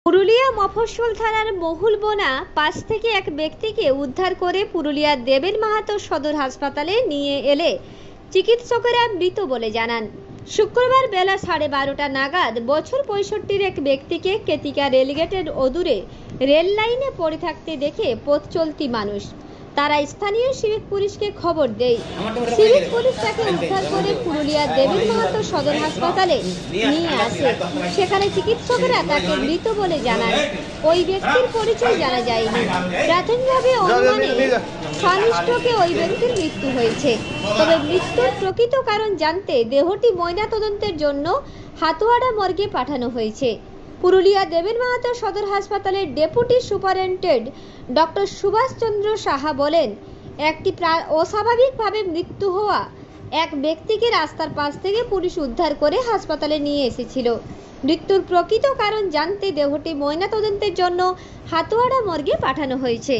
পুরুলিয়া মফস্বল থানার মহুলবোনা পাশ থেকে এক ব্যক্তিকে উদ্ধার করে পুরুলিয়ার দেবেন মাহাতো সদর হাসপাতালে নিয়ে এলে চিকিৎসকেরা মৃত বলে জানান। শুক্রবার বেলা 12:30টা নাগাদ বছর 65-র এক ব্যক্তিকে কেতিকা রেলগেটের অদূরে রেল লাইনে পড়ে থাকতে দেখে পথ চলতি মানুষ তারা স্থানীয় সিভিক পুলিশকে খবর দেয়। সিভিক পুলিশ তাকে উদ্ধার করে পুরুলিয়ার দেবেন মাহাতো সদর হাসপাতালে নিয়ে আসে। সেখানে চিকিৎসকরা তাকে মৃত বলে জানান। ওই ব্যক্তির পরিচয় জানা যায়নি। প্রাথমিকভাবে অনুমানে সানস্ট্রোকে ওই ব্যক্তির মৃত্যু হয়েছে। তবে মৃত্যুর প্রকৃত কারণ জানতে দেহটি ময়নাতদন্তের জন্য হাতুয়াড়া মর্গে পাঠানো হয়েছে। পুরুলিয়া দেবেন মাহাতো সদর হাসপাতালের deputy superintendent doctor Subhash Chandra Saha বলেন, একটি অস্বাভাবিকভাবে মৃত্যু হওয়া এক ব্যক্তিকে রাস্তার পাশ থেকে পুলিশ উদ্ধার করে হাসপাতালে নিয়ে এসেছিল। মৃত্যুর প্রকৃত কারণ জানতে দেহটি ময়নাতদন্তের জন্য হাতুয়াড়া মর্গে পাঠানো হয়েছে।